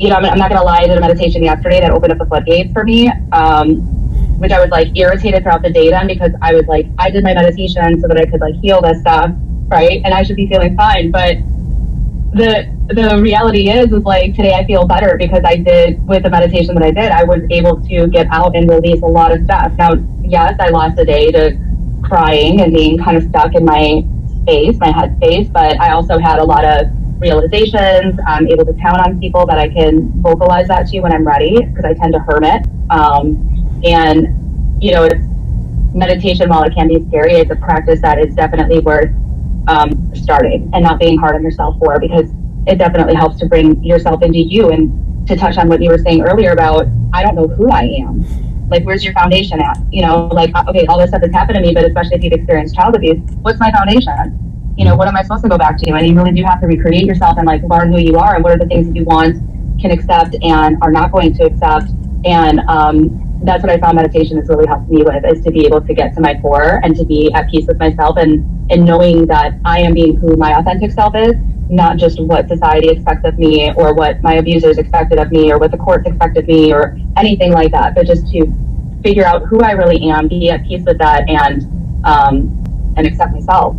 I'm not going to lie, I did a meditation yesterday that opened up the floodgates for me, which I was like irritated throughout the day then, because I was like, I did my meditation so that I could like heal this stuff, right? And I should be feeling fine. But the reality is like today I feel better because I did, with the meditation that I did, I was able to get out and release a lot of stuff. Now, yes, I lost a day to crying and being kind of stuck in my space, my head space, but I also had a lot of realizations. I'm able to count on people that I can vocalize that to when I'm ready, because I tend to hermit. And it's meditation, while it can be scary, it's a practice that is definitely worth starting and not being hard on yourself for, because it definitely helps to bring yourself into you. And to touch on what you were saying earlier about, I don't know who I am. Like, where's your foundation at? Like, okay, all this stuff has happened to me, but especially if you've experienced child abuse, what's my foundation? What am I supposed to go back to? And you really do have to recreate yourself and like learn who you are and what are the things that you want, can accept, and are not going to accept. And that's what I found meditation has really helped me with, is to be able to get to my core and to be at peace with myself, and knowing that I am being who my authentic self is, not just what society expects of me or what my abusers expected of me or what the courts expect of me or anything like that, but just to figure out who I really am, be at peace with that, and accept myself.